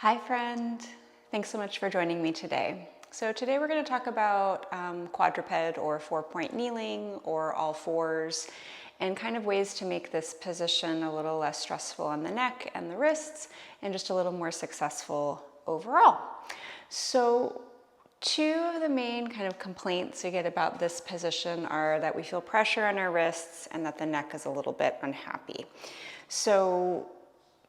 Hi friend, thanks so much for joining me today. So today we're going to talk about quadruped or 4-point kneeling or all fours and kind of ways to make this position a little less stressful on the neck and the wrists and just a little more successful overall. So two of the main kind of complaints we get about this position are that we feel pressure on our wrists and that the neck is a little bit unhappy. So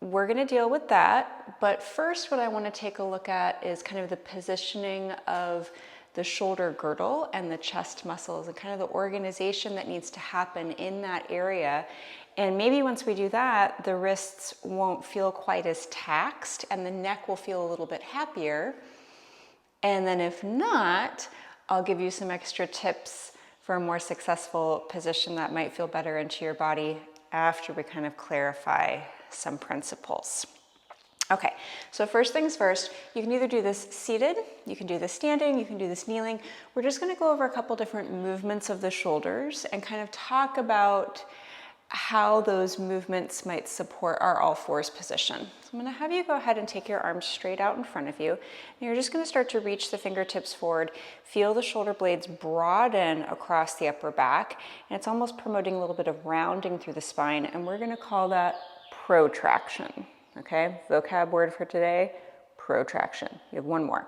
we're going to deal with that, but first what I want to take a look at is kind of the positioning of the shoulder girdle and the chest muscles and kind of the organization that needs to happen in that area. And maybe once we do that, the wrists won't feel quite as taxed and the neck will feel a little bit happier. And then if not, I'll give you some extra tips for a more successful position that might feel better into your body after we kind of clarify some principles. Okay, so first things first, you can either do this seated, you can do this standing, you can do this kneeling. We're just going to go over a couple different movements of the shoulders and kind of talk about how those movements might support our all fours position. So I'm going to have you go ahead and take your arms straight out in front of you. And you're just going to start to reach the fingertips forward. Feel the shoulder blades broaden across the upper back. And it's almost promoting a little bit of rounding through the spine. And we're going to call that protraction. Okay, vocab word for today, protraction. You have one more.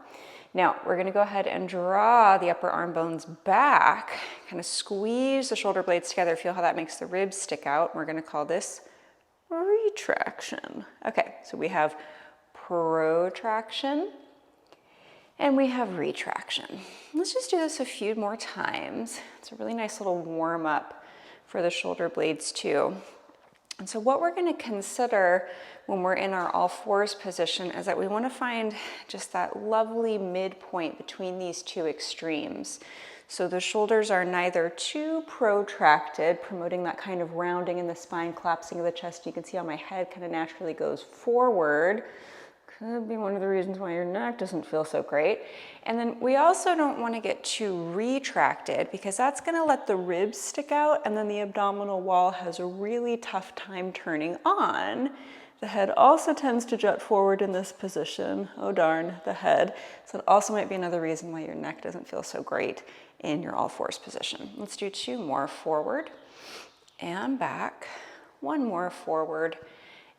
Now, we're going to go ahead and draw the upper arm bones back, kind of squeeze the shoulder blades together. Feel how that makes the ribs stick out. We're going to call this retraction. Okay, so we have protraction and we have retraction. Let's just do this a few more times. It's a really nice little warm up for the shoulder blades too. And so what we're going to consider when we're in our all fours position is that we want to find just that lovely midpoint between these two extremes. So the shoulders are neither too protracted, promoting that kind of rounding in the spine, collapsing of the chest. You can see how my head kind of naturally goes forward. Could be one of the reasons why your neck doesn't feel so great. And then we also don't want to get too retracted because that's going to let the ribs stick out and then the abdominal wall has a really tough time turning on. The head also tends to jut forward in this position. Oh darn, the head. So it also might be another reason why your neck doesn't feel so great in your all fours position. Let's do two more, forward and back. One more, forward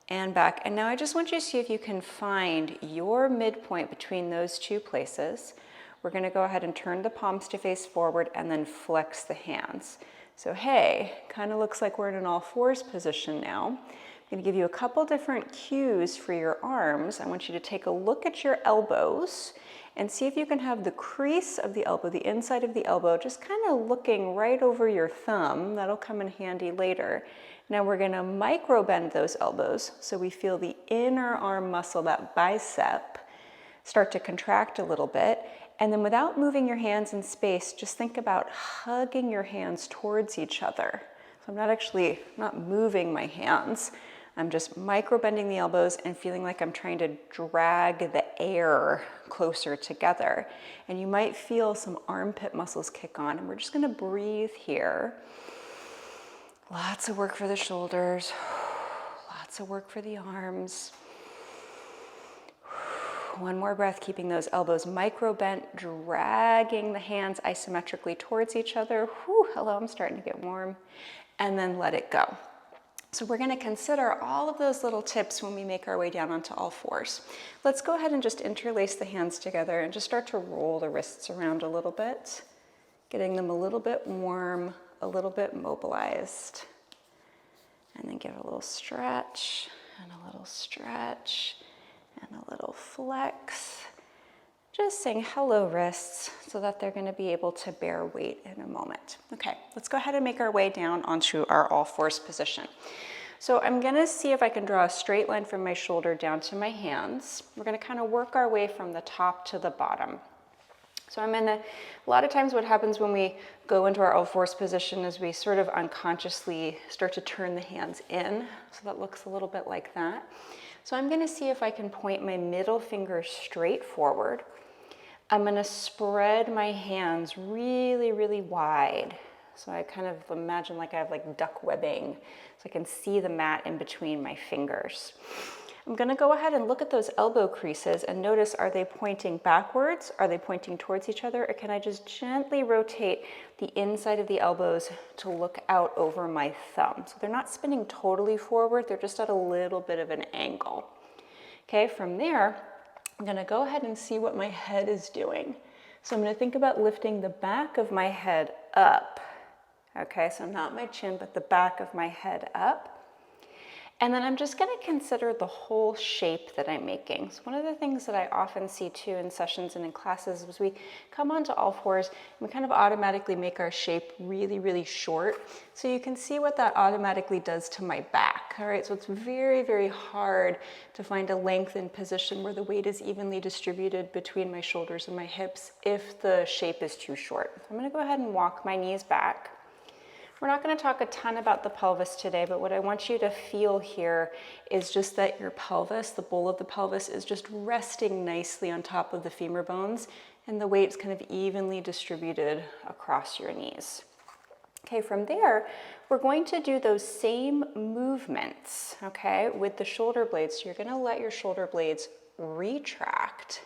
and back. And now I just want you to see if you can find your midpoint between those two places. We're going to go ahead and turn the palms to face forward and then flex the hands. So hey, kind of looks like we're in an all fours position now. I'm going to give you a couple different cues for your arms. I want you to take a look at your elbows and see if you can have the crease of the elbow, the inside of the elbow, just kind of looking right over your thumb. That'll come in handy later. Now we're going to micro bend those elbows so we feel the inner arm muscle, that bicep, start to contract a little bit. And then without moving your hands in space, just think about hugging your hands towards each other. So I'm not moving my hands. I'm just micro bending the elbows and feeling like I'm trying to drag the air closer together. And you might feel some armpit muscles kick on. And we're just going to breathe here. Lots of work for the shoulders, lots of work for the arms. One more breath, keeping those elbows micro bent, dragging the hands isometrically towards each other. Whew, hello, I'm starting to get warm. And then let it go. So we're going to consider all of those little tips when we make our way down onto all fours. Let's go ahead and just interlace the hands together and just start to roll the wrists around a little bit, getting them a little bit warm, a little bit mobilized, and then give a little stretch and a little stretch and a little flex. Just saying hello wrists so that they're going to be able to bear weight in a moment. Okay, let's go ahead and make our way down onto our all fours position. So I'm going to see if I can draw a straight line from my shoulder down to my hands. We're going to kind of work our way from the top to the bottom. So a lot of times what happens when we go into our all fours position is we sort of unconsciously start to turn the hands in. So that looks a little bit like that. So I'm going to see if I can point my middle finger straight forward. I'm going to spread my hands really, really wide. So I kind of imagine like I have like duck webbing. So I can see the mat in between my fingers. I'm gonna go ahead and look at those elbow creases and notice, are they pointing backwards? Are they pointing towards each other? Or can I just gently rotate the inside of the elbows to look out over my thumb? So they're not spinning totally forward, they're just at a little bit of an angle. Okay, from there, I'm gonna go ahead and see what my head is doing. So I'm gonna think about lifting the back of my head up. Okay, so not my chin, but the back of my head up. And then I'm just gonna consider the whole shape that I'm making. So one of the things that I often see too in sessions and in classes is we come onto all fours and we kind of automatically make our shape really, really short. So you can see what that automatically does to my back. All right, so it's very, very hard to find a lengthened position where the weight is evenly distributed between my shoulders and my hips if the shape is too short. So I'm gonna go ahead and walk my knees back. We're not going to talk a ton about the pelvis today, but what I want you to feel here is just that your pelvis, the bowl of the pelvis, is just resting nicely on top of the femur bones, and the weight's kind of evenly distributed across your knees. Okay, from there, we're going to do those same movements, okay, with the shoulder blades. So you're going to let your shoulder blades retract.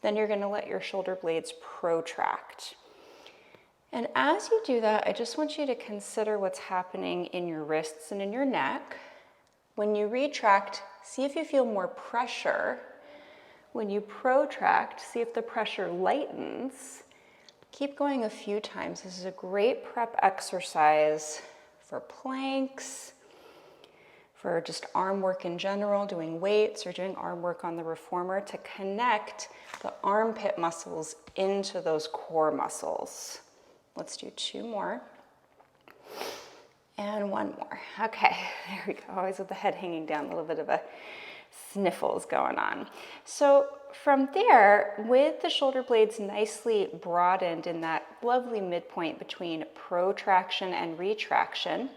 Then you're going to let your shoulder blades protract. And as you do that, I just want you to consider what's happening in your wrists and in your neck. When you retract, see if you feel more pressure. When you protract, see if the pressure lightens. Keep going a few times. This is a great prep exercise for planks, for just arm work in general, doing weights or doing arm work on the reformer to connect the armpit muscles into those core muscles. Let's do 2 more. And 1 more. Okay, there we go. Always with the head hanging down, a little bit of a sniffles going on. So from there, with the shoulder blades nicely broadened in that lovely midpoint between protraction and retraction,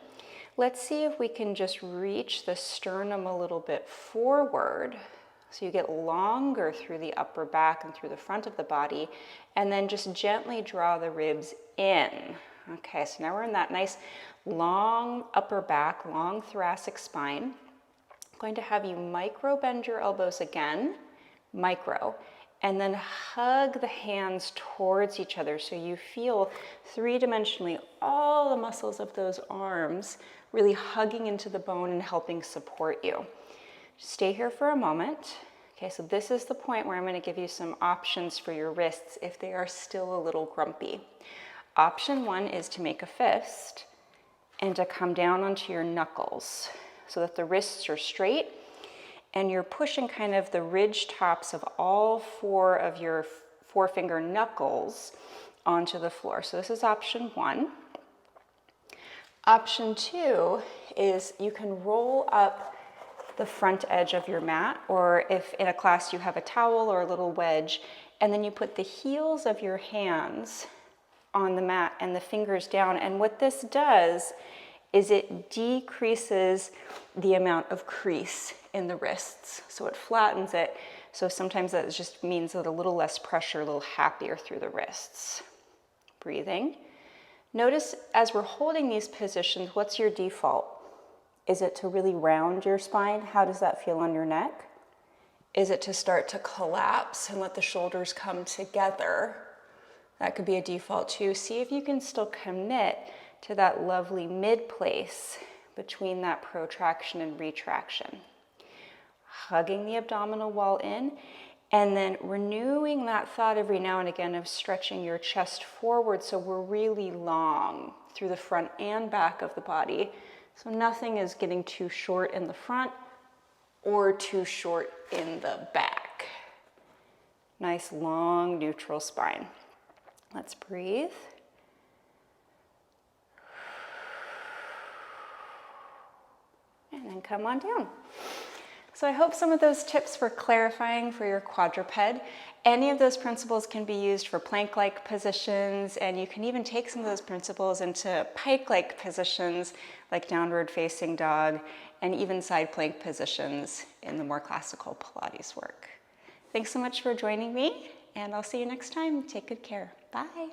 let's see if we can just reach the sternum a little bit forward. So you get longer through the upper back and through the front of the body, and then just gently draw the ribs in. Okay, so now we're in that nice long upper back, long thoracic spine. I'm going to have you micro bend your elbows again, micro, and then hug the hands towards each other so you feel 3-dimensionally all the muscles of those arms really hugging into the bone and helping support you. Stay here for a moment. Okay, so this is the point where I'm going to give you some options for your wrists if they are still a little grumpy. Option 1 is to make a fist and to come down onto your knuckles so that the wrists are straight and you're pushing kind of the ridge tops of all 4 of your forefinger knuckles onto the floor. So this is option 1. Option 2 is you can roll up the front edge of your mat, or if in a class you have a towel or a little wedge, and then you put the heels of your hands on the mat and the fingers down. And what this does is it decreases the amount of crease in the wrists. So it flattens it. So sometimes that just means that a little less pressure, a little happier through the wrists. Breathing. Notice as we're holding these positions, what's your default? Is it to really round your spine? How does that feel on your neck? Is it to start to collapse and let the shoulders come together? That could be a default too. See if you can still commit to that lovely mid place between that protraction and retraction. Hugging the abdominal wall in, and then renewing that thought every now and again of stretching your chest forward so we're really long through the front and back of the body. So nothing is getting too short in the front or too short in the back. Nice long neutral spine. Let's breathe. And then come on down. So I hope some of those tips were clarifying for your quadruped. Any of those principles can be used for plank-like positions, and you can even take some of those principles into pike-like positions like downward facing dog and even side plank positions in the more classical Pilates work. Thanks so much for joining me, and I'll see you next time. Take good care. Bye.